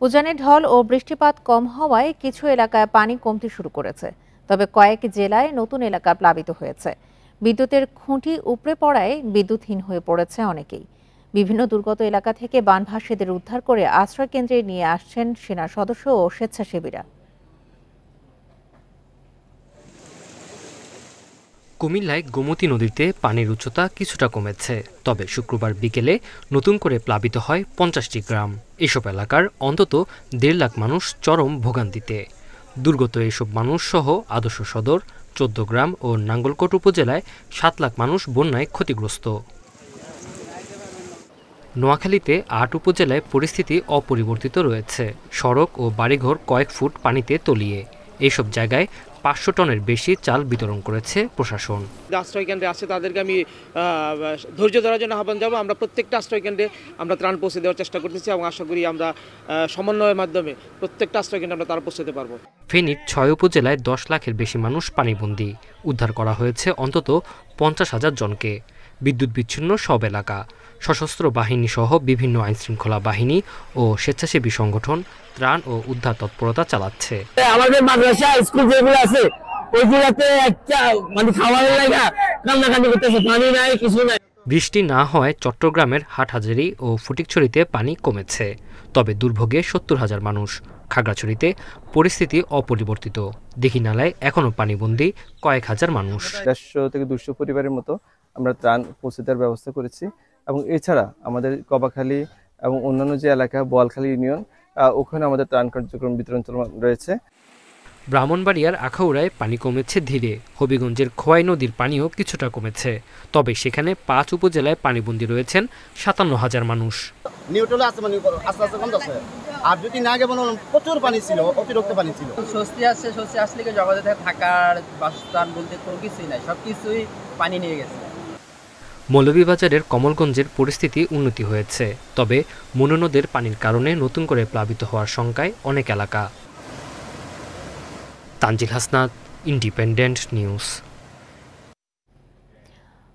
উজানের ঢল ও বৃষ্টিপাত কম হওয়ায় কিছু এলাকায় পানি কমতে শুরু করেছে। তবে কয়েক জেলায় নতুন এলাকা প্লাবিত হয়েছে। বিদ্যুতের খুঁটি উপড়ে পড়ায় বিদ্যুৎহীন হয়ে পড়েছে অনেকেই। বিভিন্ন দুর্গত এলাকা থেকে বানভাসীদের উদ্ধার করে আশ্রয় কেন্দ্রে নিয়ে আসছেন সেনা সদস্য ও স্বেচ্ছাসেবীরা। কুমিল্লায় গোমতী নদীতে পানির উচ্চতা কিছুটা কমেছে, তবে শুক্রবার বিকেলে নতুন করে প্লাবিত হয় 50টি গ্রাম। এসব এলাকার অন্তত 1.5 লাখ মানুষ চরম ভোগান্তিতে। দুর্গত এসব মানুষ সহ আদর্শ সদর, 14 গ্রাম ও নাঙ্গলকোট উপজেলায় 7 লাখ মানুষ বন্যায় ক্ষতিগ্রস্ত। নোয়াখালীতে 8 উপজেলায় পরিস্থিতি অপরিবর্তিত রয়েছে। সড়ক ও বাড়িঘর কয়েক ফুট পানিতে তলিয়ে। এসব জায়গায় 500 টনের বেশি চাল বিতরণ করেছে প্রশাসন। আশ্রয় কেন্দ্রে আছে তাদেরকে আমি ধৈর্য ধরার জন্য আহ্বান জানাবো। আমরা প্রত্যেকটা আশ্রয় কেন্দ্রে আমরা ত্রাণ পৌঁছে দেওয়ার চেষ্টা করতেছি এবং আশা করি আমরা সমন্বয়ের মাধ্যমে প্রত্যেকটা আশ্রয় কেন্দ্রে আমরা তারা পৌঁছাতে পারবো। ফেনীর 6 উপজেলায় 10 লাখের বেশি মানুষ পানিবন্দী। উদ্ধার করা হয়েছে অন্তত 50,000 জনকে। বিদ্যুৎ বিচ্ছিন্ন সব এলাকা। সশস্ত্র বাহিনী সহ বিভিন্ন আইনশৃঙ্খলা বাহিনী ও স্বেচ্ছাসেবী সংগঠন ত্রাণ ও উদ্ধার তৎপরতা চালাচ্ছে। আমাদের মাদ্রাসা স্কুল যেগুলো আছে ওইগুলোতে একটা খাবারের লাগা কান্নাকাটি করতেছে, পানি নাই, কিছু নাই। বৃষ্টি না হওয়ায় চট্টগ্রামের হাটহাজারী ও ফটিকছড়িতে পানি কমেছে, তবে দুর্ভোগে 70,000 মানুষ। খাগড়াছড়িতে পরিস্থিতি অপরিবর্তিত। দীঘিনালায় এখনও পানিবন্দী কয়েক হাজার মানুষ। 150 থেকে 200 পরিবারের মতো আমরা ত্রাণ পৌঁছে দেওয়ার ব্যবস্থা করেছি। এবং এছাড়া আমাদের কবাখালী এবং অন্যান্য যে এলাকা বোয়ালখালী ইউনিয়ন, ওখানে আমাদের ত্রাণ কার্যক্রম বিতরণ চলমান রয়েছে। ব্রাহ্মণবাড়িয়ার আখাউড়ায় পানি কমেছে ধীরে। হবিগঞ্জের খোয়াই নদীর পানিও কিছুটা কমেছে, তবে সেখানে 5 উপজেলায় পানিবন্দী রয়েছেন 57,000 মানুষ। নিউট্রালে আছে, মানে আস্তে আস্তে কমতেছে। আর যদি না আগে প্রচুর পানি ছিল, অতিরিক্ত পানি ছিল। স্বস্তি আসছে, স্বস্তি আসলে কি জগতে থাকার বাসস্থান বলতে কোনো কিছুই নাই, সবকিছুই পানি নিয়ে গেছে। মৌলভীবাজারের কমলগঞ্জের পরিস্থিতি উন্নতি হয়েছে, তবে মনু নদের পানির কারণে নতুন করে প্লাবিত হওয়ার শঙ্কায় অনেক এলাকা। Tanzil Hasnat, independent news.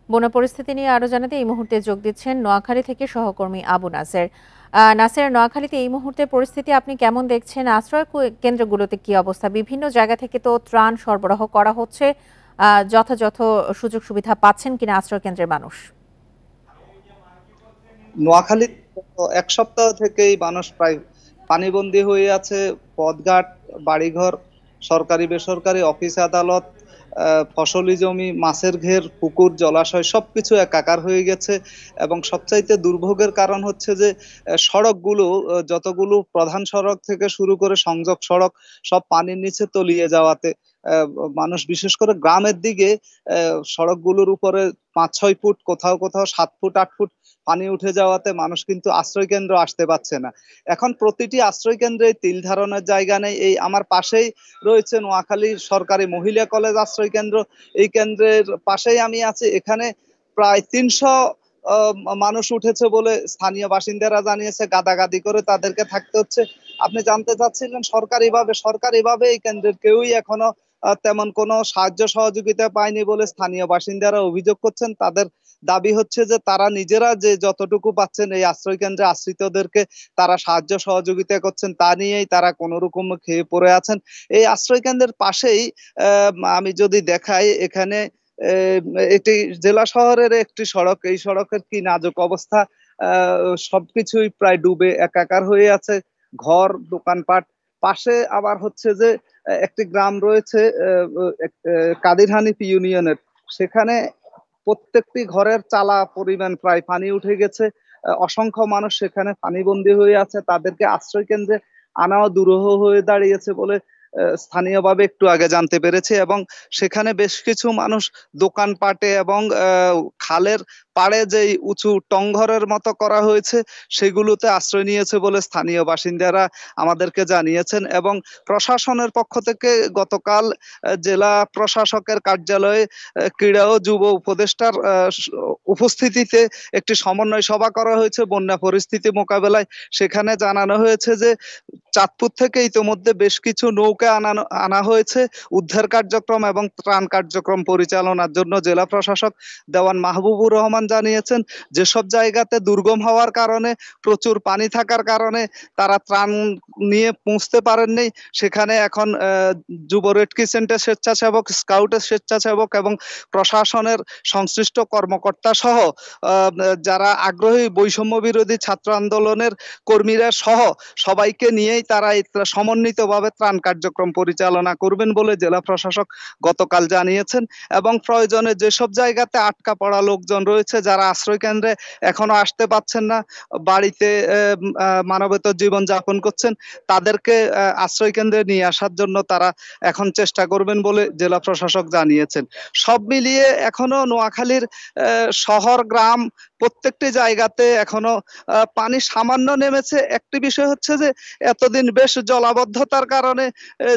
বন্যা পরিস্থিতি নিয়ে আরো জানাতে এই মুহূর্তে যোগ দিচ্ছেন নোয়াখালী থেকে সহকর্মী আবু নাসের। নাসের, নোয়াখালীতে এই মুহূর্তে পরিস্থিতি আপনি কেমন দেখছেন? আশ্রয় কেন্দ্রগুলোতে কি অবস্থা? বিভিন্ন জায়গা থেকে তো ত্রাণ সরবরাহ করা হচ্ছে, যথাযথ সুযোগ সুবিধা পাচ্ছেন কিনা আশ্রয় কেন্দ্রের মানুষ? নোয়াখালী এক সপ্তাহ থেকেই মানুষ প্রায় পানিবন্দী হয়ে আছে। পথঘাট, বাড়িঘর, সরকারি বেসরকারি অফিস আদালত, ফসলি জমি, মাছের ঘের, পুকুর, জলাশয় সবকিছু একাকার হয়ে গেছে। এবং সবচাইতে দুর্ভোগের কারণ হচ্ছে যে সড়কগুলো, যতগুলো প্রধান সড়ক থেকে শুরু করে সংযোগ সড়ক সব পানির নিচে তলিয়ে যাওয়াতে মানুষ, বিশেষ করে গ্রামের দিকে সড়কগুলোর উপরে 5-6 ফুট, কোথাও কোথাও 7 ফুট 8 ফুট পানি উঠে যাওয়াতে মানুষ কিন্তু আশ্রয় কেন্দ্র আসতে পারছে না। এখন প্রতিটি আশ্রয় কেন্দ্রে তিল ধারণের জায়গা নেই। এই আমার পাশেই রয়েছে নোয়াখালী সরকারি মহিলা কলেজ আশ্রয় কেন্দ্র। এই কেন্দ্রের পাশেই আমি আছি। এখানে প্রায় 300 মানুষ উঠেছে বলে স্থানীয় বাসিন্দারা জানিয়েছে। গাদাগাদি করে তাদেরকে থাকতে হচ্ছে। আপনি জানতে চাচ্ছিলেন সরকারিভাবে এই কেন্দ্রের কেউই এখনো তেমন কোনো সাহায্য সহযোগিতা পায়নি বলে স্থানীয় বাসিন্দারা অভিযোগ করছেন। তাদের দাবি হচ্ছে যে তারা নিজেরা যে যতটুকু পাচ্ছেন এই আশ্রয় কেন্দ্রে আশ্রিতদেরকে তারা সাহায্য সহযোগিতা করছেন, তা নিয়েই তারা কোনো রকম খেয়ে পড়ে আছেন। এই আশ্রয় কেন্দ্রের পাশেই আমি যদি দেখাই, এখানে এটি জেলা শহরের একটি সড়ক। এই সড়কের কি নাজুক অবস্থা! সবকিছুই প্রায় ডুবে একাকার হয়ে আছে, ঘর, দোকানপাট। পাশে আবার হচ্ছে যে একটি গ্রাম রয়েছে কাদির হানিফ ইউনিয়নের, সেখানে প্রত্যেকটি ঘরের চালা পরিমাণ প্রায় পানি উঠে গেছে। অসংখ্য মানুষ সেখানে পানিবন্দী হয়ে আছে। তাদেরকে আশ্রয় কেন্দ্রে আনাও দুরূহ হয়ে দাঁড়িয়েছে বলে স্থানীয়ভাবে একটু আগে জানতে পেরেছি। এবং সেখানে বেশ কিছু মানুষ দোকানপাটে এবং খালের পাড়ে যেই উঁচু টংঘরের মতো করা হয়েছে সেগুলোতে আশ্রয় নিয়েছে বলে স্থানীয় বাসিন্দারা আমাদেরকে জানিয়েছেন। এবং প্রশাসনের পক্ষ থেকে গতকাল জেলা প্রশাসকের কার্যালয়ে ক্রীড়া ও যুব উপদেষ্টার উপস্থিতিতে একটি সমন্বয় সভা করা হয়েছে বন্যা পরিস্থিতি মোকাবেলায়। সেখানে জানানো হয়েছে যে চাঁদপুর থেকে ইতোমধ্যে বেশ কিছু নৌকা আনা হয়েছে উদ্ধার কার্যক্রম এবং ত্রাণ কার্যক্রম পরিচালনার জন্য। জেলা প্রশাসক দেওয়ান মাহবুবুর রহমান জানিয়েছেন, যেসব জায়গাতে দুর্গম হওয়ার কারণে প্রচুর পানি থাকার কারণে তারা ত্রাণ নিয়ে পৌঁছতে পারেননি, সেখানে এখন যুব রেড ক্রিসেন্টের স্বেচ্ছাসেবক, স্কাউটের স্বেচ্ছাসেবক এবং প্রশাসনের সংশ্লিষ্ট কর্মকর্তা সহ যারা আগ্রহী বৈষম্য বিরোধী ছাত্র আন্দোলনের কর্মীরা সহ সবাইকে নিয়েই তারা সমন্বিতভাবে ত্রাণ কার্যক্রম পরিচালনা করবেন বলে জেলা প্রশাসক গতকাল জানিয়েছেন। এবং প্রয়োজনে যেসব জায়গাতে আটকা পড়া লোকজন রয়েছে, যারা আশ্রয় কেন্দ্রে এখনো আসতে পারছেন না, বাড়িতে মানবেতর জীবন যাপন করছেন, তাদেরকে আশ্রয় কেন্দ্রে নিয়ে আসার জন্য তারা এখন চেষ্টা করবেন বলে জেলা প্রশাসক জানিয়েছেন। সব মিলিয়ে এখনো নোয়াখালীর শহর গ্রাম প্রত্যেকটি জায়গাতে এখনো পানি সামান্য নেমেছে। একটি বিষয় হচ্ছে যে এতদিন বেশ জলাবদ্ধতার কারণে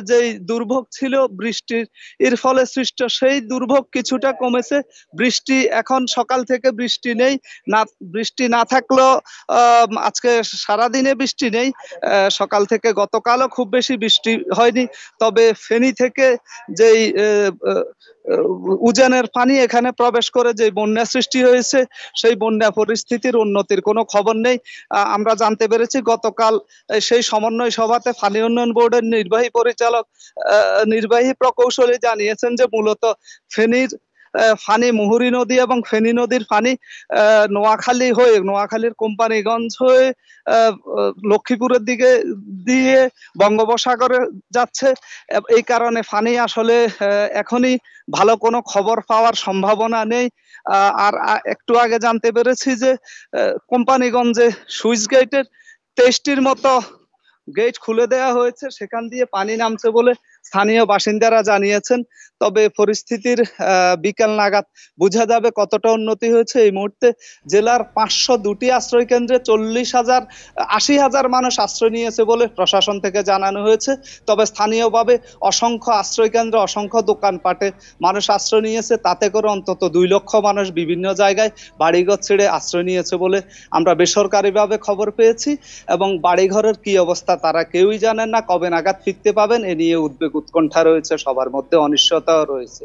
যেই দুর্ভোগ ছিল বৃষ্টির ফলে সৃষ্ট, সেই দুর্ভোগ কিছুটা কমেছে। বৃষ্টি এখন সকাল থেকে বৃষ্টি নেই, বৃষ্টি না থাকলেও আজকে সারাদিনে বৃষ্টি নেই। সকাল থেকে গতকালও খুব বেশি বৃষ্টি হয়নি, তবে ফেনী থেকে যেই উজানের পানি এখানে প্রবেশ করে যে বন্যা সৃষ্টি হয়েছে, সেই বন্যা পরিস্থিতির উন্নতির কোনো খবর নেই। আমরা জানতে পেরেছি গতকাল সেই সমন্বয় সভাতে পানি উন্নয়ন বোর্ডের নির্বাহী প্রকৌশলী জানিয়েছেন যে মূলত ফেনীর ফানি মুহুরী নদী এবং ফেনী নদীর পানি নোয়াখালী হয়ে, নোয়াখালীর কোম্পানিগঞ্জ হয়ে লক্ষ্মীপুরের দিকে দিয়ে বঙ্গোপসাগরে যাচ্ছে। এই কারণে পানি আসলে এখনই ভালো কোনো খবর পাওয়ার সম্ভাবনা নেই। আর একটু আগে জানতে পেরেছি যে কোম্পানিগঞ্জে সুইচ গেটের 23টির মতো গেট খুলে দেওয়া হয়েছে, সেখান দিয়ে পানি নামছে বলে স্থানীয় বাসিন্দারা জানিয়েছেন। তবে পরিস্থিতির বিকেল নাগাদ বোঝা যাবে কতটা উন্নতি হয়েছে। এই মুহূর্তে জেলার 502টি আশ্রয় কেন্দ্রে 80,000 মানুষ আশ্রয় নিয়েছে বলে প্রশাসন থেকে জানানো হয়েছে। তবে স্থানীয়ভাবে অসংখ্য আশ্রয় কেন্দ্র, অসংখ্য দোকানপাটে মানুষ আশ্রয় নিয়েছে। তাতে করে অন্তত 2 লক্ষ মানুষ বিভিন্ন জায়গায় বাড়িঘর ছেড়ে আশ্রয় নিয়েছে বলে আমরা বেসরকারিভাবে খবর পেয়েছি। এবং বাড়িঘরের কি অবস্থা তারা কেউই জানেন না, কবে নাগাদ ফিরতে পাবেন এ নিয়ে উদ্বেগ উৎকণ্ঠা রয়েছে, সবার মধ্যে অনিশ্চয়তাও রয়েছে।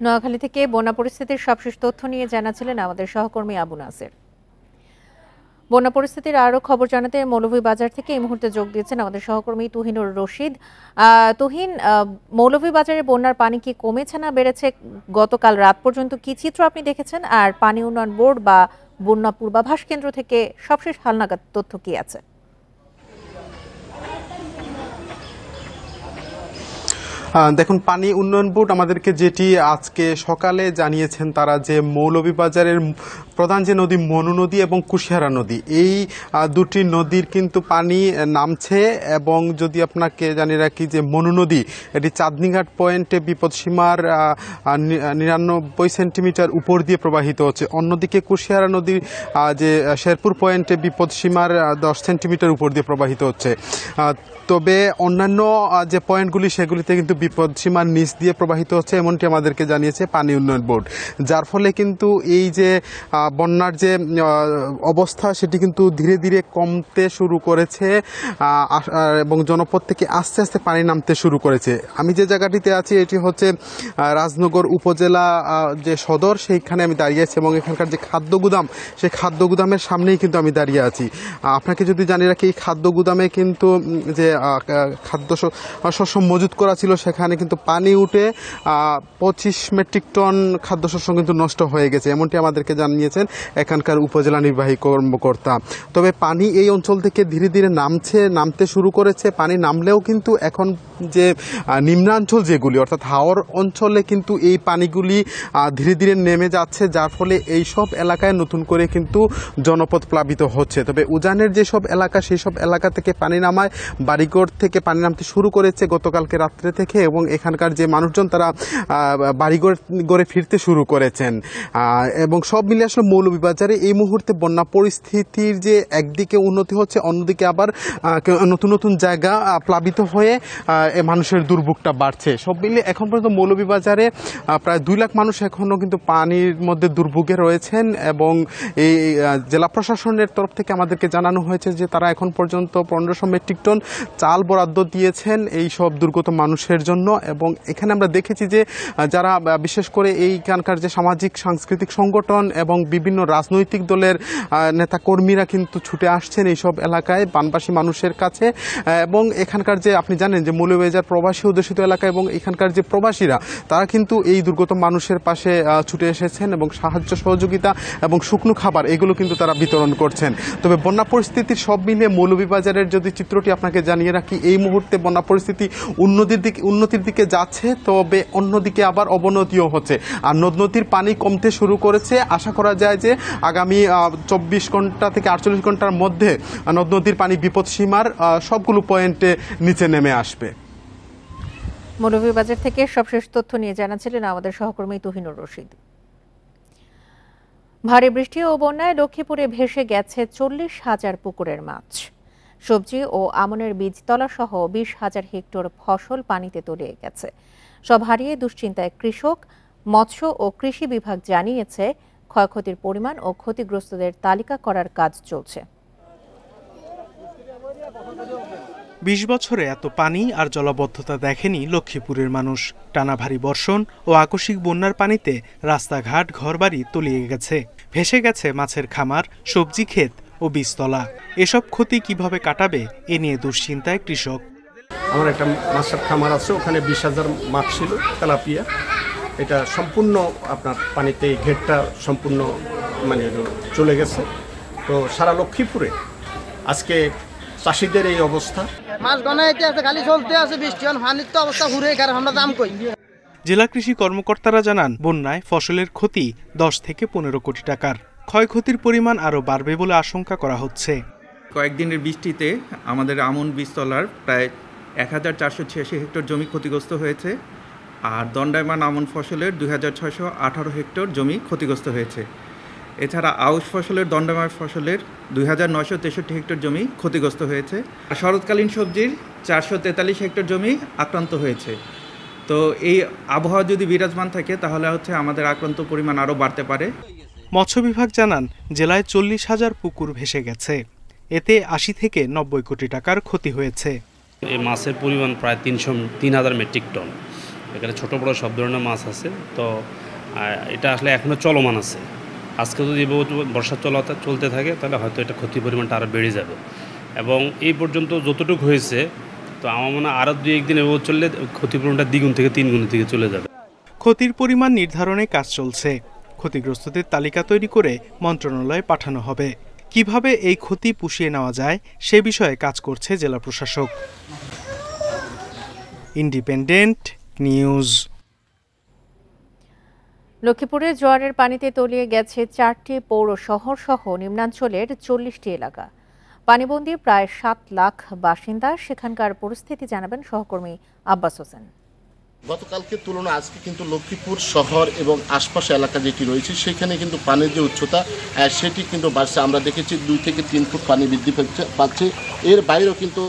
নোয়াখালী থেকে বন্যা পরিস্থিতির সবশেষ তথ্য নিয়ে জানাচ্ছিলেন আমাদের সহকর্মী আবু নাসের। বন্যা পরিস্থিতির আরো খবর জানাতে মৌলভীবাজার থেকে এই মুহূর্তে যোগ দিয়েছেন আমাদের সহকর্মী তুহিনুর রশিদ। তুহিন, মৌলভীবাজারে বন্যার পানি কি কমেছে না বেড়েছে? গতকাল রাত পর্যন্ত কি চিত্র আপনি দেখেছেন? আর পানি উন্নয়ন বোর্ড বা বন্যা পূর্বাভাস কেন্দ্র থেকে সবশেষ হালনাগাদ তথ্য কি আছে? দেখুন, পানি উন্নয়ন বোর্ড আমাদেরকে যেটি আজকে সকালে জানিয়েছেন, তারা যে মৌলভীবাজারের প্রধান যে নদী মনু নদী এবং কুশিয়ারা নদী, এই দুটি নদীর কিন্তু পানি নামছে। এবং যদি আপনাকে জানিয়ে রাখি যে মনু নদী এটি চাঁদনীঘাট পয়েন্টে বিপদসীমার 99 সেন্টিমিটার উপর দিয়ে প্রবাহিত হচ্ছে। অন্যদিকে কুশিয়ারা নদীর যে শেরপুর পয়েন্টে বিপদসীমার 10 সেন্টিমিটার উপর দিয়ে প্রবাহিত হচ্ছে। তবে অন্যান্য যে পয়েন্টগুলি সেগুলিতে কিন্তু বিপদসীমার নিচ দিয়ে প্রবাহিত হচ্ছে, এমনটি আমাদেরকে জানিয়েছে পানি উন্নয়ন বোর্ড। যার ফলে কিন্তু এই যে বন্যার যে অবস্থা সেটি কিন্তু ধীরে ধীরে কমতে শুরু করেছে এবং জনপদ থেকে আস্তে আস্তে পানি নামতে শুরু করেছে। আমি যে জায়গাটিতে আছি এটি হচ্ছে রাজনগর উপজেলা যে সদর, সেইখানে আমি দাঁড়িয়ে আছি এবং এখানকার যে খাদ্য গুদাম, সেই খাদ্য গুদামের সামনেই কিন্তু আমি দাঁড়িয়ে আছি। আপনাকে যদি জানিয়ে রাখি, এই খাদ্য গুদামে কিন্তু যে খাদ্য শস্য মজুত করা ছিল সেখানে কিন্তু পানি উঠে 25 মেট্রিক টন খাদ্যশস্য কিন্তু নষ্ট হয়ে গেছে, এমনটি আমাদেরকে জানিয়েছেন এখানকার উপজেলা নির্বাহী কর্মকর্তা। তবে পানি এই অঞ্চল থেকে ধীরে ধীরে নামতে শুরু করেছে। পানি নামলেও কিন্তু এখন যে নিম্নাঞ্চল যেগুলি অর্থাৎ হাওর অঞ্চলে কিন্তু এই পানিগুলি ধীরে ধীরে নেমে যাচ্ছে, যার ফলে এই সব এলাকায় নতুন করে কিন্তু জনপদ প্লাবিত হচ্ছে। তবে উজানের যেসব এলাকা, সেই সব এলাকা থেকে পানি নামায় বাড়িঘর থেকে পানি নামতে শুরু করেছে গতকালকে রাত্রে থেকে। দেখে এবং এখানকার যে মানুষজন তারা বাড়ি গড়ে ফিরতে শুরু করেছেন এবং সব মিলে আসলে মৌলভীবাজারে এই মুহূর্তে বন্যা পরিস্থিতির যে একদিকে উন্নতি হচ্ছে, অন্যদিকে আবার নতুন নতুন জায়গা প্লাবিত হয়ে মানুষের দুর্ভোগটা বাড়ছে। সব মিলে এখন পর্যন্ত মৌলভীবাজারে প্রায় 2 লাখ মানুষ এখনও কিন্তু পানির মধ্যে দুর্ভোগে রয়েছেন এবং এই জেলা প্রশাসনের তরফ থেকে আমাদেরকে জানানো হয়েছে যে তারা এখন পর্যন্ত 1500 মেট্রিক টন চাল বরাদ্দ দিয়েছেন এই সব দুর্গত মানুষের জন্য। এবং এখানে আমরা দেখেছি যে যারা বিশেষ করে এইখানকার যে সামাজিক সাংস্কৃতিক সংগঠন এবং বিভিন্ন রাজনৈতিক দলের নেতাকর্মীরা কিন্তু ছুটে আসছেন এইসব এলাকায় বানবাসী মানুষের কাছে। এবং এখানকার যে আপনি জানেন যে মৌলভীবাজার প্রবাসী অধ্যুষিত এলাকা এবং এখানকার যে প্রবাসীরা তারা কিন্তু এই দুর্গত মানুষের পাশে ছুটে এসেছেন এবং সাহায্য সহযোগিতা এবং শুকনো খাবার এগুলো কিন্তু তারা বিতরণ করছেন। তবে বন্যা পরিস্থিতির সব মিলিয়ে মৌলভীবাজারের যদি চিত্রটি আপনাকে জানিয়ে রাখি, এই মুহূর্তে বন্যা পরিস্থিতি উন্নতির দিকে যাচ্ছে, তবে অন্যদিকে আবার অবনতিও হচ্ছে। আর নদ নদীর পানি কমতে শুরু করেছে। আশা করা যায় যে আগামী 24 ঘন্টা থেকে 48 ঘন্টার মধ্যে নদ নদীর পানি বিপদসীমার সবগুলো পয়েন্টে নিচে নেমে আসবে। মৌলভীবাজার থেকে সবশেষ তথ্য নিয়ে জানাচ্ছিলেন আমাদের সহকর্মী তুহিনুর রশিদ। ভারী বৃষ্টি ও বন্যায় লক্ষ্মীপুরে ভেসে গেছে 40,000 পুকুরের মাছ। সবজি ও আমনের বীজতলা সহ 20,000 হেক্টর ফসল পানিতে তলিয়ে গেছে। সব হারিয়ে দুশ্চিন্তায় কৃষক। মৎস্য ও কৃষি বিভাগ জানিয়েছে ক্ষয়ক্ষতির পরিমাণ ও ক্ষতিগ্রস্তদের তালিকা করার কাজ চলছে। 20 বছরে এত পানি আর জলাবদ্ধতা দেখেনি লক্ষ্মীপুরের মানুষ। টানা ভারী বর্ষণ ও আকস্মিক বন্যার পানিতে রাস্তাঘাট ঘরবাড়ি তলিয়ে গেছে, ভেসে গেছে মাছের খামার, সবজি ক্ষেত ও বীজতলা। এসব ক্ষতি কিভাবে কাটাবে এ নিয়ে দুশ্চিন্তায় কৃষক। আমার একটা মাছের খামার আছে, ওখানে 20,000 মাছ ছিল তেলাপিয়া। এটা সম্পূর্ণ আপনার পানিতে ঘেরটা সম্পূর্ণ চলে গেছে। তো সারা লক্ষ্মীপুরে আজকে চাষিদের এই অবস্থা। মাছ গনাইতে আছে, খালি চলতে আছে, বৃষ্টি পানির তো অবস্থা ঘুরে গেছে, আমরা দাম কই। জেলা কৃষি কর্মকর্তারা জানান বন্যায় ফসলের ক্ষতি 10 থেকে 15 কোটি টাকার। ক্ষয়ক্ষতির পরিমাণ আরও বাড়বে বলে আশঙ্কা করা হচ্ছে। কয়েকদিনের বৃষ্টিতে আমাদের আমন বীজতলার প্রায় 1486 হেক্টর জমি ক্ষতিগ্রস্ত হয়েছে, আর দণ্ডায়মান আমন ফসলের 2618 হেক্টর জমি ক্ষতিগ্রস্ত হয়েছে। এছাড়া আউশ ফসলের দণ্ডায়মান ফসলের 2963 হেক্টর জমি ক্ষতিগ্রস্ত হয়েছে। আর শরৎকালীন সবজির 443 হেক্টর জমি আক্রান্ত হয়েছে। তো এই আবহাওয়া যদি বিরাজমান থাকে তাহলে আমাদের আক্রান্ত পরিমাণ আরও বাড়তে পারে। মৎস্য বিভাগ জানান জেলায় 40,000 পুকুর ভেসে গেছে। এতে 80 থেকে 90 কোটি টাকার ক্ষতি হয়েছে। এই মাছের পরিমাণ প্রায় 3,000 মেট্রিক টন। এখানে ছোট বড় সব ধরনের মাছ আছে। তো এটা আসলে এখনো চলমান আছে। আজকে যদি বর্ষা চলতে থাকে তাহলে হয়তো এটা ক্ষতির পরিমাণটা আরও বেড়ে যাবে। এবং এই পর্যন্ত যতটুকু হয়েছে, তো আমার মনে হয় আরও 2-1 দিন এভাবে চললে ক্ষতির পরিমাণটা 2 গুণ থেকে 3 গুণের দিকে চলে যাবে। ক্ষতির পরিমাণ নির্ধারণে কাজ চলছে। ক্ষতিগ্রস্তদের তালিকা তৈরি করে মন্ত্রণালয়ে পাঠানো হবে। কিভাবে এই ক্ষতি পুষিয়ে নেওয়া যায় সে বিষয়ে কাজ করছে জেলা প্রশাসক। Independent news. লক্ষ্মীপুরে জোয়ারের পানিতে তলিয়ে গেছে 4টি পৌর শহর সহ নিম্নাঞ্চলের 40টি এলাকা। পানিবন্দী প্রায় 7 লাখ বাসিন্দা। সেখানকার পরিস্থিতি জানাবেন সহকর্মী আব্বাস হোসেন। গতকালকে তুলনায় আজকে কিন্তু লক্ষ্মীপুর শহর এবং আশপাশ এলাকা যেটি রয়েছে সেখানে কিন্তু পানির যে উচ্চতা সেটি কিন্তু বাড়ছে। আমরা দেখেছি 2 থেকে 3 ফুট পানি বৃদ্ধি পাচ্ছে। এর বাইরেও কিন্তু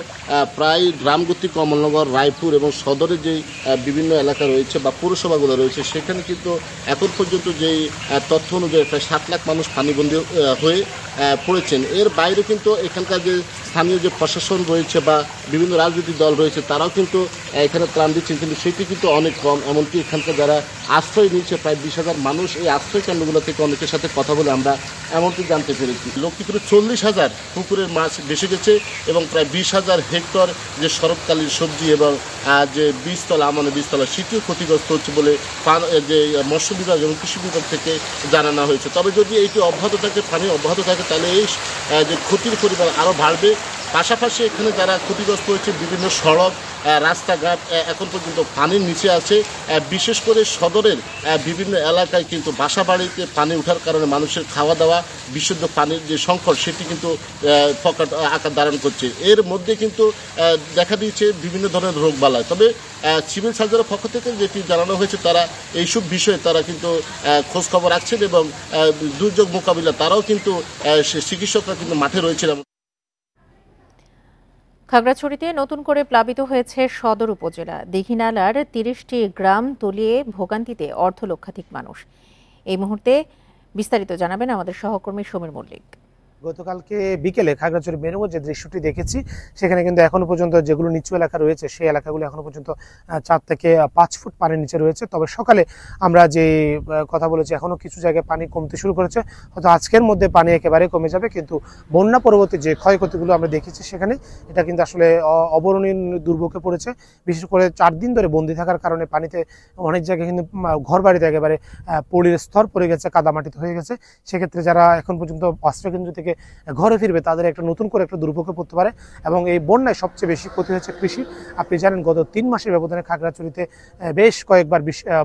প্রায় গ্রামগতি কমলনগর, রায়পুর এবং সদরের যেই বিভিন্ন এলাকা রয়েছে বা পৌরসভাগুলো রয়েছে সেখানে কিন্তু এখন পর্যন্ত যেই তথ্য অনুযায়ী প্রায় 7 লাখ মানুষ পানিবন্দী হয়ে পড়েছেন। এর বাইরে কিন্তু এখানকার যে স্থানীয় যে প্রশাসন রয়েছে বা বিভিন্ন রাজনৈতিক দল রয়েছে তারাও কিন্তু এখানে ত্রাণ দিচ্ছেন, কিন্তু সেটি কিন্তু অনেক কম। এমনকি এখানকার যারা আশ্রয় নিয়েছে প্রায় 20,000 মানুষ, এই আশ্রয় কেন্দ্রগুলো থেকে অনেকের সাথে কথা বলে আমরা এমনটি জানতে পেরেছি। লক্ষ্মীপুরে 40,000 পুকুরের মাছ ভেসে গেছে এবং প্রায় 20,000 হেক্টর যে শরৎকালীন সবজি এবং যে বীজতলা বীজতলা সেটিও ক্ষতিগ্রস্ত হচ্ছে বলে যে মৎস্য বিভাগ এবং কৃষি বিভাগ থেকে জানানো হয়েছে। তবে যদি এইটি অব্যাহত থাকে, পানি অব্যাহত থাকে, তাহলে এই যে ক্ষতির পরিমাণ আরও বাড়বে পাশাপাশি এখানে যারা ক্ষতিগ্রস্ত হয়েছে বিভিন্ন সড়ক রাস্তাঘাট এখন পর্যন্ত পানির নিচে আছে। বিশেষ করে সদরের বিভিন্ন এলাকায় কিন্তু বাসাবাড়িতে পানি ওঠার কারণে মানুষের খাওয়া দাওয়া বিশুদ্ধ পানির যে সংকট সেটি কিন্তু প্রকট আকার ধারণ করছে। এর মধ্যে কিন্তু দেখা দিয়েছে বিভিন্ন ধরনের রোগবালাই। তবে সিভিল সার্জনের পক্ষ থেকে যেটি জানানো হয়েছে তারা এইসব বিষয়ে তারা কিন্তু খোঁজখবর রাখছেন এবং দুর্যোগ মোকাবিলা তারাও কিন্তু চিকিৎসকরা কিন্তু মাঠে রয়েছেন। খাগড়াছড়িতে নতুন করে প্লাবিত হয়েছে সদর উপজেলা। দীঘিনালার ৩০টি গ্রাম তলিয়ে ভোগান্তিতে অর্ধলক্ষাধিক মানুষ। এই মুহূর্তে বিস্তারিত জানাবেন আমাদের সহকর্মী সমীর মল্লিক। গতকালকে বিকেলে খাগড়াছড়ি মেরুগঞ্জ যে দৃশ্যটি দেখেছি সেখানে কিন্তু এখনো পর্যন্ত যেগুলো নিচু এলাকা রয়েছে সেই এলাকাগুলো এখনো পর্যন্ত 4 থেকে 5 ফুট পানির নিচে রয়েছে। তবে সকালে আমরা যে কথা বলেছি এখনো কিছু জায়গায় পানি কমতে শুরু করেছে, হয়তো আজকের মধ্যে পানি একেবারে কমে যাবে। কিন্তু বন্যা পরবর্তী যে ক্ষয়ক্ষতিগুলো আমরা দেখেছি সেখানে এটা কিন্তু আসলে অবর্ণনীয় দুর্ভোগে পড়েছে। বিশেষ করে 4 দিন ধরে বন্দি থাকার কারণে পানিতে অনেক জায়গায় কিন্তু ঘর বাড়িতে একেবারে পলির স্তর পড়ে গেছে, কাদামাটিতে হয়ে গেছে। সেক্ষেত্রে যারা এখন পর্যন্ত আশ্রয়কেন্দ্র থেকে ঘরে ফিরবে তাদের একটা নতুন করে একটা দুর্ভোগে পড়তে পারে। এবং এই বন্যায় সবচেয়ে বেশি ক্ষতি হয়েছে কৃষি। আপনি জানেন গত 3 মাসের ব্যবধানে খাগড়াছড়িতে বেশ কয়েকবার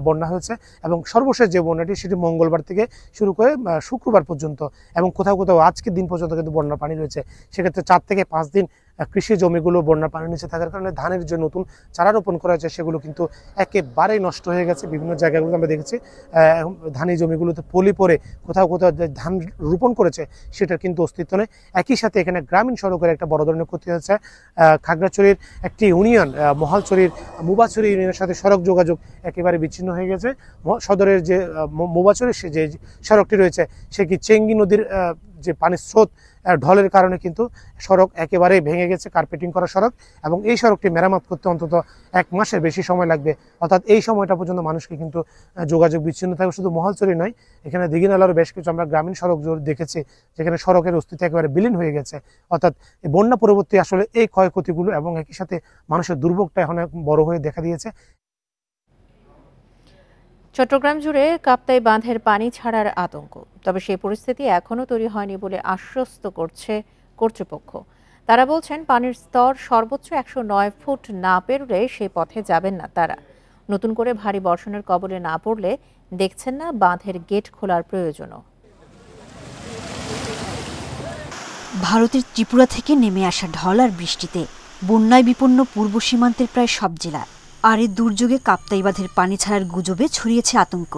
বন্যা হয়েছে এবং সর্বশেষ যে বন্যাটি সেটি মঙ্গলবার থেকে শুরু করে শুক্রবার পর্যন্ত এবং কোথাও কোথাও আজকের দিন পর্যন্ত কিন্তু বন্যার পানি রয়েছে। সেক্ষেত্রে 4 থেকে 5 দিন কৃষি জমিগুলো বন্যার পানির নিচে থাকার কারণে ধানের যে নতুন চারা রোপণ করা হয়েছে সেগুলো কিন্তু একেবারেই নষ্ট হয়ে গেছে। বিভিন্ন জায়গাগুলো আমরা দেখেছি ধানি জমিগুলোতে পলি পড়ে কোথাও কোথাও ধান রোপণ করেছে সেটার কিন্তু অস্তিত্ব নেই। একই সাথে এখানে গ্রামীণ সড়কের একটা বড় ধরনের ক্ষতি হয়েছে। খাগড়াছড়ির একটি ইউনিয়ন মোহালছড়ির মুবাছড়ি ইউনিয়নের সাথে সড়ক যোগাযোগ একেবারে বিচ্ছিন্ন হয়ে গেছে। সদরের যে মুবাছড়ির যে সড়কটি রয়েছে সে কি চেঙ্গি নদীর যে পানির স্রোত ঢলের কারণে কিন্তু সড়ক একেবারেই ভেঙে গেছে, কার্পেটিং করা সড়ক। এবং এই সড়কটি মেরামত করতে অন্তত 1 মাসের বেশি সময় লাগবে। অর্থাৎ এই সময়টা পর্যন্ত মানুষকে কিন্তু যোগাযোগ বিচ্ছিন্ন থাকবে। শুধু মহালছড়ি নয়, এখানে দীঘিনালারও বেশ কিছু আমরা গ্রামীণ সড়ক দেখেছি যেখানে সড়কের অস্তিত্ব একেবারে বিলীন হয়ে গেছে। অর্থাৎ বন্যা পরবর্তী আসলে এই ক্ষয়ক্ষতিগুলো এবং একই সাথে মানুষের দুর্ভোগটা এখন বড় হয়ে দেখা দিয়েছে। চট্টগ্রাম জুড়ে কাপ্তাই বাঁধের পানি ছাড়ার আতঙ্ক। তবে সেই পরিস্থিতি এখনও তৈরি হয়নি বলে আশ্বস্ত করছে কর্তৃপক্ষ। তারা বলছেন পানির স্তর সর্বোচ্চ 109 ফুট না পেরোলে সেই পথে যাবেন না তারা। নতুন করে ভারী বর্ষণের কবলে না পড়লে দেখছেন না বাঁধের গেট খোলার প্রয়োজনও। ভারতের ত্রিপুরা থেকে নেমে আসা ঢল আর বৃষ্টিতে বন্যায় বিপন্ন পূর্ব সীমান্তের প্রায় সব জেলা। আর এই দুর্যোগে কাপ্তাই বাঁধের পানি ছাড়ার গুজবে ছড়িয়েছে আতঙ্ক।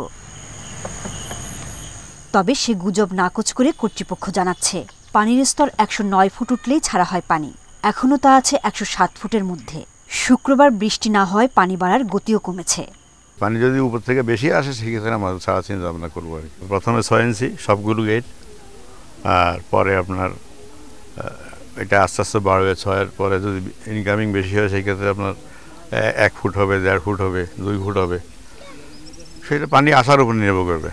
তবে সে গুজব নাকচ করে কর্তৃপক্ষ জানাচ্ছে পানির স্তর 109 ফুট উঠলেই ছাড়া হয় পানি। এখনও তা আছে 107 ফুটের মধ্যে। শুক্রবার বৃষ্টি না হওয়ায় পানি বাড়ার গতিও কমেছে। পানি যদি উপর থেকে বেশি আসে সেক্ষেত্রে আমরা ছাড়া চিন্তা ভাবনা করবো আর কি। প্রথমে 6 ইঞ্চি সবগুলো গেট, আর পরে আপনার এটা আস্তে আস্তে বাড়বে। 6-এর পরে যদি ইনকামিং বেশি হয় সেই ক্ষেত্রে আপনার 1 ফুট হবে, 1.5 ফুট হবে, 2 ফুট হবে। সেটা পানি আসার উপর নির্ভর করবে।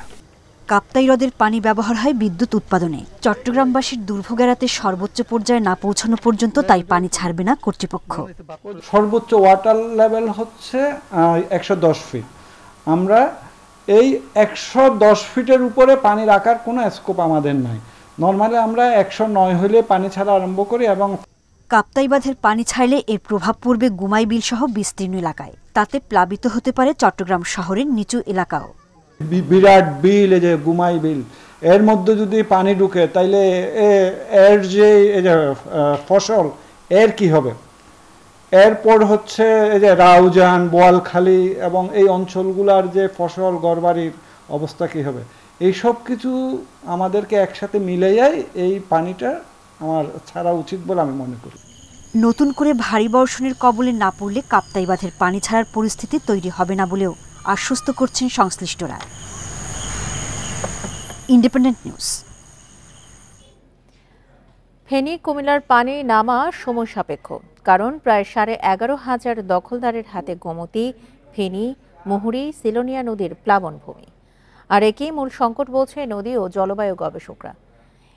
কাপ্তাই হ্রদের পানি ব্যবহার হয় বিদ্যুৎ উৎপাদনে। চট্টগ্রামবাসীর দুর্ভোগ এড়াতে সর্বোচ্চ পর্যায়ে না পৌঁছানো পর্যন্ত তাই পানি ছাড়বে না কর্তৃপক্ষ। সর্বোচ্চ ওয়াটার লেভেল হচ্ছে 110 ফিট। আমরা এই 110 ফিটের উপরে পানি রাখার কোনো স্কোপ আমাদের নাই। নর্মালি আমরা 109 হলে পানি ছাড়া আরম্ভ করি। এবং কাপ্তাই বাঁধের পানি ছাড়লে এর প্রভাব পড়বে গুমাই বিল সহ বিস্তীর্ণ এলাকায়। তাতে প্লাবিত হতে পারে চট্টগ্রাম শহরের নিচু এলাকাও। বিরাট বিল, এই যে গুমাই বিল, এর মধ্যে যদি পানি ঢুকে তাইলে এর যে ফসল এর কি হবে। এরপর হচ্ছে এই যে রাউজান, বোয়ালখালী এবং এই অঞ্চলগুলার যে ফসল ঘরবাড়ির অবস্থা কি হবে। এই সব কিছু আমাদেরকে একসাথে মিলে যায়, এই পানিটা আমার ছাড়া উচিত বলে আমি মনে করি। নতুন করে ভারী বর্ষণের কবলে না পড়লে কাপ্তাই বাঁধের পানি ছাড়ার পরিস্থিতি তৈরি হবে না বলেও আশ্বস্ত করছেন সংশ্লিষ্টরা। Independent news. ফেনী কুমিল্লার পানি নামা সময় সাপেক্ষ, কারণ প্রায় 11,500 দখলদারের হাতে গোমতী, ফেনী, মুহুরী, সিলোনিয়া নদীর প্লাবনভূমি। আর একেই মূল সংকট বলছে নদী ও জলবায়ু গবেষকরা।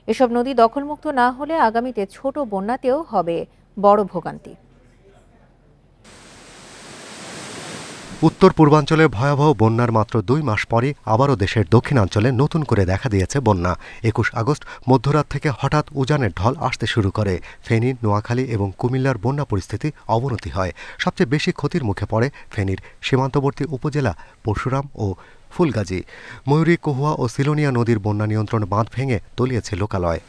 এসব নদী দখলমুক্ত না হলে আগামীতে ছোট বন্যাতেও হবে বড় ভোগান্তি। উত্তর পূর্বাঞ্চলে ভয়াবহ বন্যার মাত্র 2 মাস পরে আবারও দেশের দক্ষিণাঞ্চলে নতুন করে দেখা দিয়েছে বন্যা। 21 আগস্ট মধ্যরাত থেকে হঠাৎ উজানের ঢল আসতে শুরু করে। ফেনী, নোয়াখালী এবং কুমিল্লার বন্যা পরিস্থিতি অবনতি হয়। সবচেয়ে বেশি ক্ষতির মুখে পড়ে ফেনীর সীমান্তবর্তী উপজেলা পরশুরাম ও ফুলগাজী। ময়ূরী, কহুয়া ও সিলোনিয়া নদীর বন্যা নিয়ন্ত্রণ বাঁধ ভেঙে তলিয়েছে লোকালয়।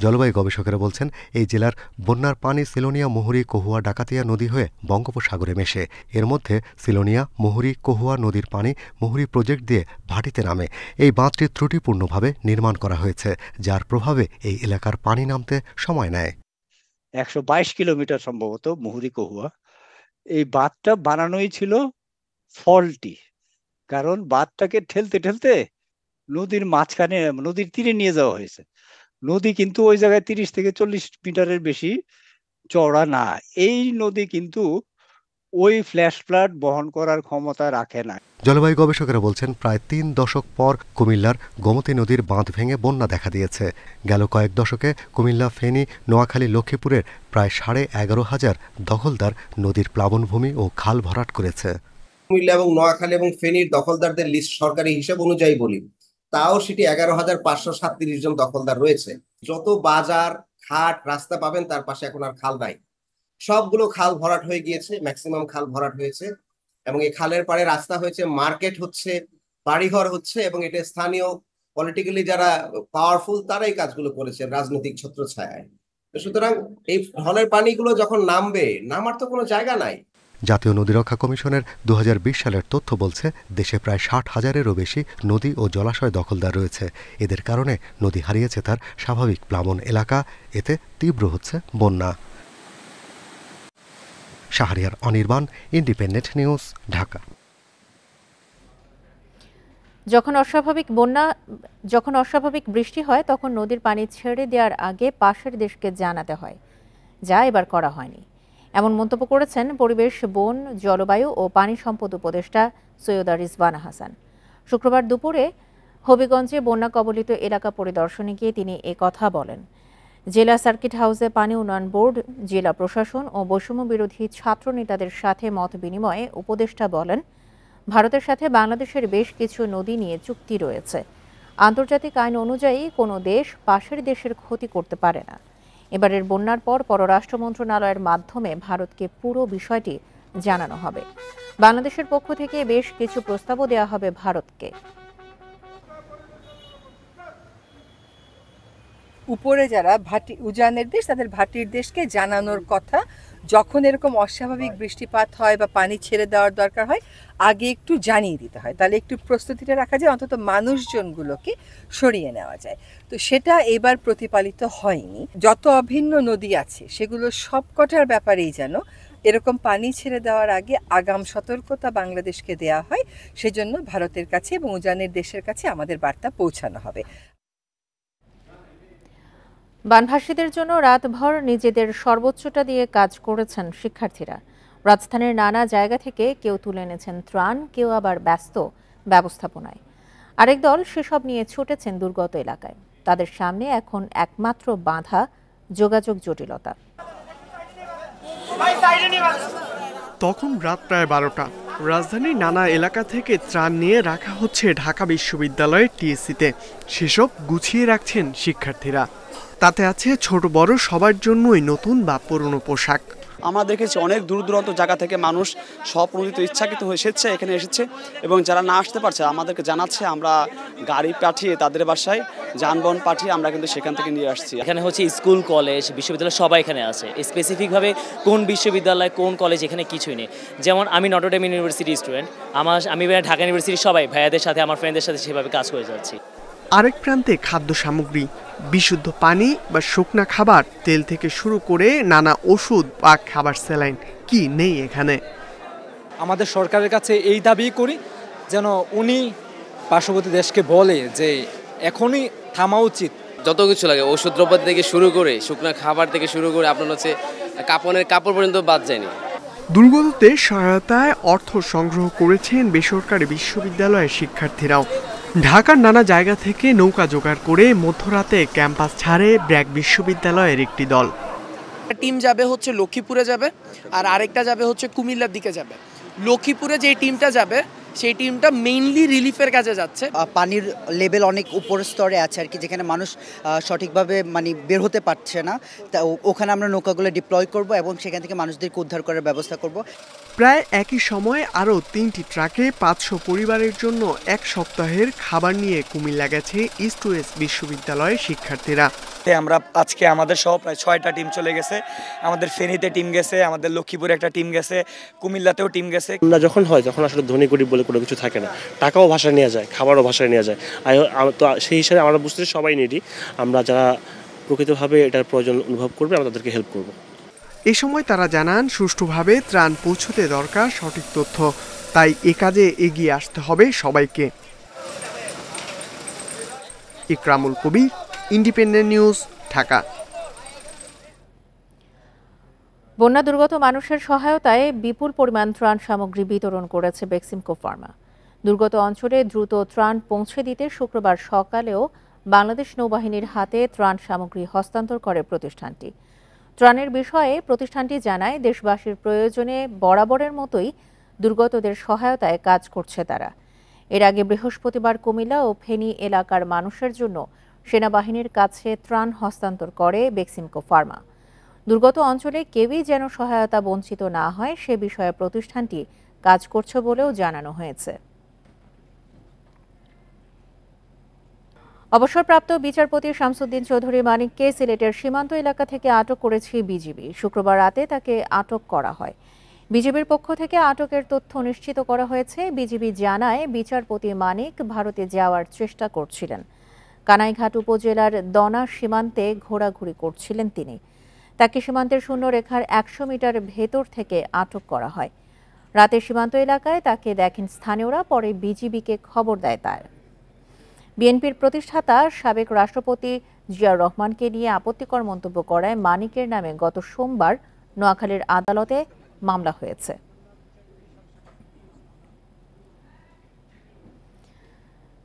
জলবায়ু গবেষকেরা বলছেন, এই জেলার বন্যার পানি সিলোনিয়া, মুহুরী, কহুয়া, ডাকাতিয়া নদী হয়ে বঙ্গোপসাগরে মেশে। এর মধ্যে সিলোনিয়া, মুহুরী, কহুয়া নদীর পানি মুহুরী প্রজেক্ট দিয়ে ভাটিতে নামে। এই বাঁধটি ত্রুটিপূর্ণভাবে নির্মাণ করা হয়েছে, যার প্রভাবে এই এলাকার পানি নামতে সময় নেয়। 122 কিলোমিটার সম্ভবত মুহুরী কহুয়া। এই বাঁধটা বানানোই ছিল ফল্টি, কারণ বাঁধটাকে ঠেলতে ঠেলতে নদীর মাঝখানে, নদীর তীরে নিয়ে যাওয়া হয়েছে। নদী কিন্তু ওই জায়গায় 30 থেকে 40 মিটারের বেশি চওড়া না। এই নদী কিন্তু ওই ফ্ল্যাশ ফ্লাড বহন করার ক্ষমতা রাখে না। জলবায়ু গবেষকেরা বলছেন, প্রায় 3 দশক পর কুমিল্লার গোমতী নদীর বাঁধ ভেঙে বন্যা দেখা দিয়েছে। গেল কয়েক দশকে কুমিল্লা, ফেনী, নোয়াখালী, লক্ষ্মীপুরের প্রায় 11,500 দখলদার নদীর প্লাবনভূমি ও খাল ভরাট করেছে। কুমিল্লা এবং নোয়াখালী এবং ফেনীর দখলদারদের লিস্ট সরকারি হিসাব অনুযায়ী বলি, তাও সেটি 11,537 জন দখলদার রয়েছে। যত বাজার, ঘাট, রাস্তা পাবেন তার পাশে এখন আর খাল নাই। সবগুলো খাল ভরাট হয়ে গিয়েছে, ম্যাক্সিমাম খাল ভরাট হয়েছে এবং এই খালের পাড়ে রাস্তা হয়েছে, মার্কেট হচ্ছে, বাড়িঘর হচ্ছে এবং এটা স্থানীয় পলিটিক্যালি যারা পাওয়ারফুল তারাই কাজগুলো করেছে রাজনৈতিক ছত্রছায়ায়। সুতরাং এই ঢলের পানিগুলো যখন নামবে, নামার তো কোনো জায়গা নাই। জাতীয় নদী রক্ষা কমিশনের 2020 সালের তথ্য বলছে, দেশে প্রায় 60,000-এরও বেশি নদী ও জলাশয় দখলদার রয়েছে। এদের কারণে নদী হারিয়েছে তার স্বাভাবিক প্লাবন এলাকা। এতে তীব্র হচ্ছে বন্যা। Shahriar Anirban, independent news, Dhaka. যখন অস্বাভাবিক বৃষ্টি হয় তখন নদীর পানি ছেড়ে দেওয়ার আগে পাশের দেশকে জানাতে হয়, যা এবার করা হয়নি। এমন মন্তব্য করেছেন পরিবেশ, বন, জলবায়ু ও পানি সম্পদ উপদেষ্টা সৈয়দা রিজওয়ানা হাসান। শুক্রবার দুপুরে হবিগঞ্জে বন্যা কবলিত এলাকা পরিদর্শনে গিয়ে তিনি কথা বলেন। জেলা সার্কিট হাউসে পানি উন্নয়ন বোর্ড, জেলা প্রশাসন ও বৈষম্য বিরোধী ছাত্র নেতাদের সাথে মত বিনিময়ে উপদেষ্টা বলেন, ভারতের সাথে বাংলাদেশের বেশ কিছু নদী নিয়ে চুক্তি রয়েছে। আন্তর্জাতিক আইন অনুযায়ী কোনো দেশ পাশের দেশের ক্ষতি করতে পারে না। এবারের বন্যার পর পররাষ্ট্র মন্ত্রণালয়ের মাধ্যমে ভারতকে পুরো বিষয়টি জানানো হবে। বাংলাদেশের পক্ষ থেকে বেশ কিছু প্রস্তাবও দেওয়া হবে ভারতকে। উপরে যারা উজানের দেশ, তাদের ভাটির দেশকে জানানোর কথা, যখন এরকম অস্বাভাবিক বৃষ্টিপাত হয় বা পানি ছেড়ে দেওয়ার দরকার হয়, আগে একটু জানিয়ে দিতে হয়। তাহলে একটু প্রস্তুতিটা রাখা যায়, অন্তত মানুষজনগুলোকে সরিয়ে নেওয়া যায়। তো সেটা এবার প্রতিপালিত হয়নি। যত অভিন্ন নদী আছে সেগুলো সবকটার ব্যাপারেই যেন এরকম পানি ছেড়ে দেওয়ার আগে আগাম সতর্কতা বাংলাদেশকে দেওয়া হয়। সেজন্য ভারতের কাছে এবং উজানের দেশের কাছে আমাদের বার্তা পৌঁছানো হবে। বানভাসীদের জন্য রাতভর নিজেদের সর্বোচ্চটা দিয়ে কাজ করেছেন শিক্ষার্থীরা। রাজধানীর নানা জায়গা থেকে কেউ তুলে এনেছেন ত্রাণ, কেউ আবার ব্যস্ত ব্যবস্থাপনায়। আরেক দল সেসব নিয়ে ছুটেছেন দুর্গত এলাকায়। তাদের সামনে এখন একমাত্র বাধা যোগাযোগ জটিলতা। তখন রাত প্রায় 12টা। রাজধানীর নানা এলাকা থেকে ত্রাণ নিয়ে রাখা হচ্ছে ঢাকা বিশ্ববিদ্যালয়ের টিএসসিতে। সেসব গুছিয়ে রাখছেন শিক্ষার্থীরা। তাতে আছে ছোট বড় সবার জন্যই নতুন বা পুরনো পোশাক। আমরা দেখেছি অনেক দূর দূরান্ত জায়গা থেকে মানুষ স্বপ্রণোদিত ইচ্ছাকৃত হয়ে এখানে এসেছে এবং যারা না আসতে পারছে আমাদেরকে জানাচ্ছে, আমরা গাড়ি পাঠিয়ে তাদের বাসায় যানবাহন পাঠিয়ে আমরা কিন্তু সেখান থেকে নিয়ে আসছি। এখানে হচ্ছে স্কুল, কলেজ, বিশ্ববিদ্যালয় সবাই এখানে আছে। স্পেসিফিকভাবে কোন বিশ্ববিদ্যালয়, কোন কলেজ, এখানে কিছুই নেই। যেমন আমি নটর ডেম ইউনিভার্সিটি স্টুডেন্ট, আমি ঢাকা ইউনিভার্সিটির সবাই ভাইয়াদের সাথে, আমার ফ্রেন্ডদের সাথে সেভাবে কাজ করে যাচ্ছি। আরেক প্রান্তে খাদ্য সামগ্রী, বিশুদ্ধ পানি বা শুকনা খাবার, তেল থেকে শুরু করে নানা ওষুধ বা খাবার স্যালাইন কি নেই এখানে। আমাদের সরকারের কাছে এই দাবি করি যেন উনি পার্শ্ববর্তী দেশকে বলে যে এখনই থামা উচিত। যত কিছু লাগে, ওষুধ দ্রব্য থেকে শুরু করে শুকনা খাবার থেকে শুরু করে আপনার হচ্ছে কাপড় পর্যন্ত বাদ যায়নি। দুর্গতদের সহায়তায় অর্থ সংগ্রহ করেছেন বেসরকারি বিশ্ববিদ্যালয়ের শিক্ষার্থীরাও। ঢাকার নানা জায়গা থেকে নৌকা জোগাড় করে মধ্যরাতে ক্যাম্পাস ছাড়ে ব্র্যাক বিশ্ববিদ্যালয়ের একটি দল। টিম যাবে হচ্ছে লক্ষ্মীপুরে যাবে, আর আরেকটা যাবে হচ্ছে কুমিল্লার দিকে যাবে। লক্ষ্মীপুরে যে টিমটা যাবে সেই টিমটা মেইনলি রিলিফের কাজে যাচ্ছে। পানির লেভেল অনেক উপরের স্তরে আছে আর কি, যেখানে মানুষ সঠিকভাবে মানে বের হতে পারছে না। তা ওখানে আমরা নৌকাগুলো ডিপ্লয় করব এবং সেখান থেকে মানুষদেরকে উদ্ধার করার ব্যবস্থা করব। প্রায় একই সময়ে আরও 3টি ট্রাকে 500 পরিবারের জন্য এক সপ্তাহের খাবার নিয়ে কুমিল্লা গেছে ইস্ট ওয়েস্ট বিশ্ববিদ্যালয়ের শিক্ষার্থীরা। আমরা আজকে আমাদের সহ প্রায় 6টা টিম চলে গেছে। আমাদের ফেনীতে টিম গেছে, আমাদের লক্ষ্মীপুরে একটা টিম গেছে, কুমিল্লাতেও টিম গেছে। যখন হয় তখন আসলে ধনী গরিব বলে কোনো কিছু থাকে না, টাকাও ভাষায় নেওয়া যায়, খাবারও ভাষায় নেওয়া যায়। তো সেই হিসাবে আমরা বুঝতে সবাই নিডি, আমরা যারা প্রকৃতভাবে এটার প্রয়োজন অনুভব করবে আমরা তাদেরকে হেল্প করব। এ সময় তারা জানান সুষ্ঠুভাবে ত্রাণ পৌঁছতে দরকার সঠিক তথ্য, তাই এ কাজে এগিয়ে আসতে হবে সবাইকে। ইকরামুল কবির, ইন্ডিপেন্ডেন্ট নিউজ, ঢাকা। বন্যা দুর্গত মানুষের সহায়তায় বিপুল পরিমাণ ত্রাণ সামগ্রী বিতরণ করেছে বেক্সিমকো ফার্মা। দুর্গত অঞ্চলে দ্রুত ত্রাণ পৌঁছে দিতে শুক্রবার সকালেও বাংলাদেশ নৌবাহিনীর হাতে ত্রাণ সামগ্রী হস্তান্তর করে প্রতিষ্ঠানটি। ত্রাণের বিষয়ে প্রতিষ্ঠানটি জানায়, দেশবাসীর প্রয়োজনে বরাবরের মতোই দুর্গতদের সহায়তায় কাজ করছে তারা। এর আগে বৃহস্পতিবার কুমিল্লা ও ফেনী এলাকার মানুষের জন্য সেনাবাহিনীর কাছে ত্রাণ হস্তান্তর করে বেক্সিমকো ফার্মা। দুর্গত অঞ্চলে কেউই যেন সহায়তা বঞ্চিত না হয় সে বিষয়ে প্রতিষ্ঠানটি কাজ করছে বলেও জানানো হয়েছে। অবসরপ্রাপ্ত বিচারপতি শামসুদ্দিন চৌধুরী মানিককে সিলেটের সীমান্ত এলাকা থেকে আটক করেছে বিজিবি। শুক্রবার রাতে তাকে আটক করা হয়। বিজিবির পক্ষ থেকে আটকের তথ্য নিশ্চিত করা হয়েছে। বিজিবি জানায়, বিচারপতি মানিক ভারতে যাওয়ার চেষ্টা করছিলেন। কানাইঘাট উপজেলার দনা সীমান্তে ঘোরাঘুরি করছিলেন তিনি। তাকে সীমান্তের শূন্যরেখার 100 মিটার ভেতর থেকে আটক করা হয়। রাতে সীমান্ত এলাকায় তাকে দেখেন স্থানীয়রা, পরে বিজিবিকে খবর দেয় তার। বিএনপির প্রতিষ্ঠাতা সাবেক রাষ্ট্রপতি জিয়াউর রহমানকে নিয়ে আপত্তিকর মন্তব্য করায় মানিকের নামে গত সোমবার নোয়াখালীর আদালতে মামলা হয়েছে।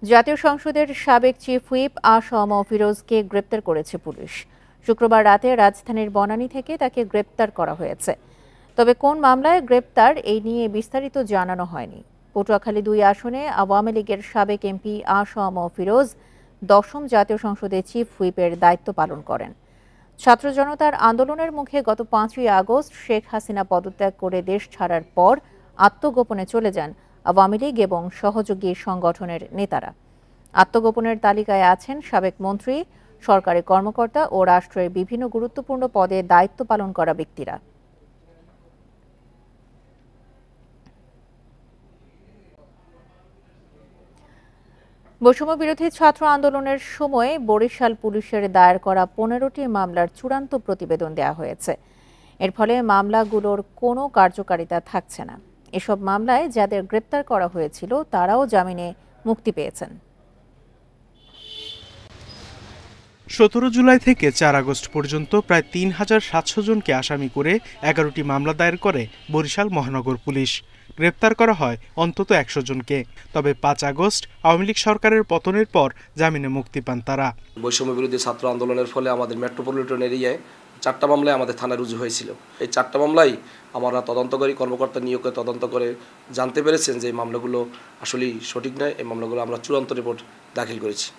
জাতীয় সংসদের সাবেক চিফ হুইপ আসম ফিরোজকে গ্রেপ্তার করেছে পুলিশ। শুক্রবার রাতে রাজধানীর বনানী থেকে তাকে গ্রেপ্তার করা হয়েছে। তবে কোন মামলায় গ্রেপ্তার এই নিয়ে বিস্তারিত জানানো হয়নি। পটুয়াখালী 2 আসনে আওয়ামী লীগের সাবেক এমপি আসম ফিরোজ 10ম জাতীয় সংসদে চিফ হুইপের দায়িত্ব পালন করেন। ছাত্র জনতার আন্দোলনের মুখে গত 5ই আগস্ট শেখ হাসিনা পদত্যাগ করে দেশ ছাড়ার পর আত্মগোপনে চলে যান আওয়ামী লীগ এবং সহযোগী সংগঠনের নেতারা। আত্মগোপনের তালিকায় আছেন সাবেক মন্ত্রী, সরকারি কর্মকর্তা ও রাষ্ট্রের বিভিন্ন গুরুত্বপূর্ণ পদে দায়িত্ব পালন করা ব্যক্তিরা। বৈষম্য বিরোধী ছাত্র আন্দোলনের সময় বরিশাল পুলিশের দায়ের করা 15টি মামলার চূড়ান্ত প্রতিবেদন দেওয়া হয়েছে। এর ফলে মামলাগুলোর কোনো কার্যকারিতা থাকছে না। এসব মামলায় যাদের গ্রেপ্তার করা হয়েছিল তারাও জামিনে মুক্তি পেয়েছেন। 17 জুলাই থেকে 4 আগস্ট পর্যন্ত প্রায় 3700 জনকে আসামি করে 11টি মামলা দায়ের করে বরিশাল মহানগর পুলিশ। গ্রেপ্তার করা হয় অন্তত 100 জনকে। তবে 5 আগস্ট আওয়ামী লীগ সরকারের পতনের পর জামিনে মুক্তি পান তারা। বৈষম্য বিরোধী ছাত্র আন্দোলনের ফলে আমাদের মেট্রোপলিটন এরিয়ায় 4টা মামলায় আমাদের থানায় রুজু হয়েছিল। এই 4টা মামলায় আমরা তদন্তকারী কর্মকর্তা নিয়োগে তদন্ত করে জানতে পেরেছেন যে এই মামলাগুলো আসলেই সঠিক নয়। এই মামলাগুলো আমরা চূড়ান্ত রিপোর্ট দাখিল করেছি।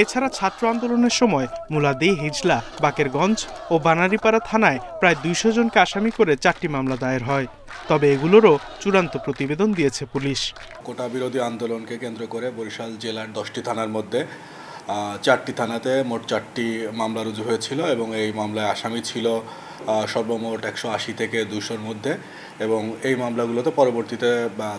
এছাড়া ছাত্র আন্দোলনের সময় মুলাদি, হিজলা, বাকেরগঞ্জ ও বানারীপাড়া থানায় প্রায় 200 জনকে আসামি করে 4টি মামলা দায়ের হয়। তবে এগুলোরও চূড়ান্ত প্রতিবেদন দিয়েছে পুলিশ। কোটা বিরোধী আন্দোলনকে কেন্দ্র করে বরিশাল জেলার 10টি থানার মধ্যে 4টি থানাতে মোট 4টি মামলা রুজু হয়েছিল এবং এই মামলায় আসামি ছিল সর্বমোট 180 থেকে 200-র মধ্যে। এবং এই মামলাগুলোতে পরবর্তীতে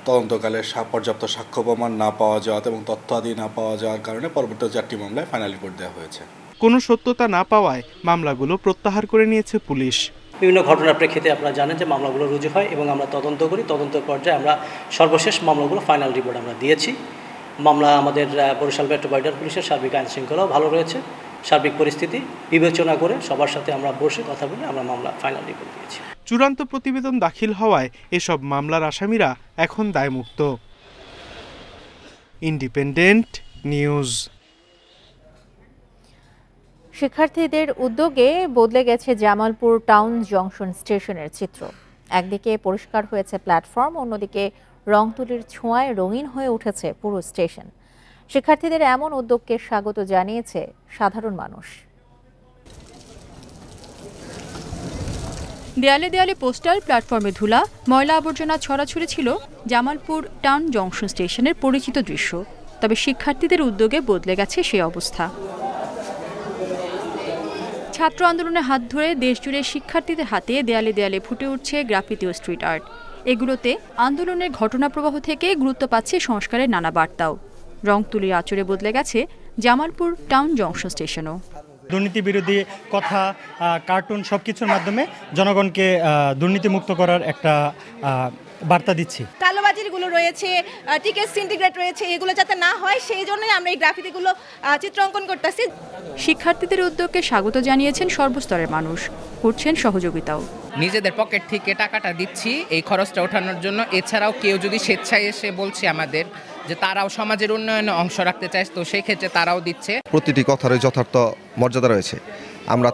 তদন্তকালে পর্যাপ্ত সাক্ষ্য প্রমাণ না পাওয়া যাওয়া এবং তথ্য আদি না পাওয়া যাওয়ার কারণে পরবর্তী 4টি মামলায় ফাইনাল রিপোর্ট দেওয়া হয়েছে। কোনো সত্যতা না পাওয়ায় মামলাগুলো প্রত্যাহার করে নিয়েছে পুলিশ। বিভিন্ন ঘটনার প্রেক্ষিতে আপনারা জানেন যে মামলাগুলো রুজু হয় এবং আমরা তদন্ত করি। তদন্তের পর্যায়ে আমরা সর্বশেষ মামলাগুলো ফাইনাল রিপোর্ট আমরা দিয়েছি। মামলা আমাদের বরিশাল মেট্রোপলিটন পুলিশের সার্বিক আইন শৃঙ্খলাও ভালো রয়েছে। সার্বিক পরিস্থিতি বিবেচনা করে সবার সাথে আমরা বসে কথা বলে আমরা মামলা ফাইনাল রিপোর্ট দিয়েছি। চূড়ান্ত প্রতিবেদন দাখিল হওয়ায় এসব মামলার আসামিরা এখন দায়মুক্ত। Independent news. শিক্ষার্থীদের উদ্যোগে বদলে গেছে জামালপুর টাউন জংশন স্টেশনের চিত্র। একদিকে পরিষ্কার হয়েছে প্ল্যাটফর্ম, অন্যদিকে রংতুলির ছোঁয়ায় রঙিন হয়ে উঠেছে পুরো স্টেশন। শিক্ষার্থীদের এমন উদ্যোগকে স্বাগত জানিয়েছে সাধারণ মানুষ। দেয়ালে দেয়ালে পোস্টার, প্ল্যাটফর্মে ধুলা, ময়লা আবর্জনা ছড়াছড়ি ছিল জামালপুর টাউন জংশন স্টেশনের পরিচিত দৃশ্য। তবে শিক্ষার্থীদের উদ্যোগে বদলে গেছে সেই অবস্থা। ছাত্র আন্দোলনের হাত ধরে দেশজুড়ে শিক্ষার্থীদের হাতে দেয়ালে দেয়ালে ফুটে উঠছে গ্রাফিতি ও স্ট্রিট আর্ট। এগুলোতে আন্দোলনের ঘটনা প্রবাহ থেকে গুরুত্ব পাচ্ছে সংস্কারের নানা বার্তাও। রংতুলির আঁচড়ে বদলে গেছে জামালপুর টাউন জংশন স্টেশনও। দুর্নীতি বিরোধী কথা, কার্টুন সবকিছুর মাধ্যমে জনগণকে দুর্নীতিমুক্ত করার একটা বার্তা দিচ্ছি। কালোবাজারিগুলো রয়েছে, টিকেট সিন্ডিকেট রয়েছে, এগুলো যাতে না হয় সেই জন্যই আমরা এই গ্রাফিতিগুলো চিত্র অঙ্কন করতেছি। শিক্ষার্থীদের উদ্যোগকে স্বাগত জানিয়েছেন সর্বস্তরের মানুষ, করছেন সহযোগিতাও। নিজেদের পকেট থেকে টাকাটা দিচ্ছি এই খরচটা ওঠানোর জন্য। এছাড়াও কেউ যদি স্বেচ্ছায় এসে বলছে আমাদের যে তারাও সমাজের উন্নয়নে অংশ রাখতে চায়, তো সেই ক্ষেত্রে তারাও দিচ্ছে। প্রতিটি কথারই যথার্থ মর্যাদা রয়েছে। আমরা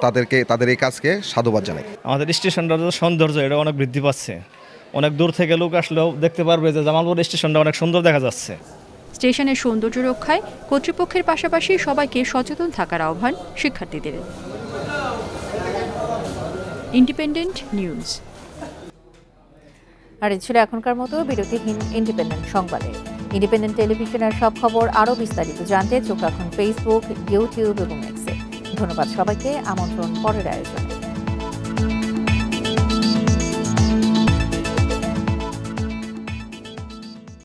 তাদের এই কাজকে সাধুবাদ জানাই। আমাদের স্টেশনটার যে সৌন্দর্য, এটা অনেক বৃদ্ধি পাচ্ছে। অনেক দূর থেকে লোক আসলেও দেখতে পারবে যে জামালপুর স্টেশনটা অনেক সুন্দর দেখা যাচ্ছে। স্টেশনের সৌন্দর্য রক্ষায় কর্তৃপক্ষের পাশাপাশি সবাইকে সচেতন থাকার আহ্বান শিক্ষার্থীদের। Independent news. আর এই ছিল এখনকার মতো বিরতিহীন ইন্ডিপেন্ডেন্ট সংবাদে। ইন্ডিপেন্ডেন্ট টেলিভিশনের সব খবর আরও বিস্তারিত জানতে চোখ রাখুন ফেসবুক, ইউটিউব এবং এক্সে। ধন্যবাদ সবাইকে। আমন্ত্রণ পরের আয়োজনে।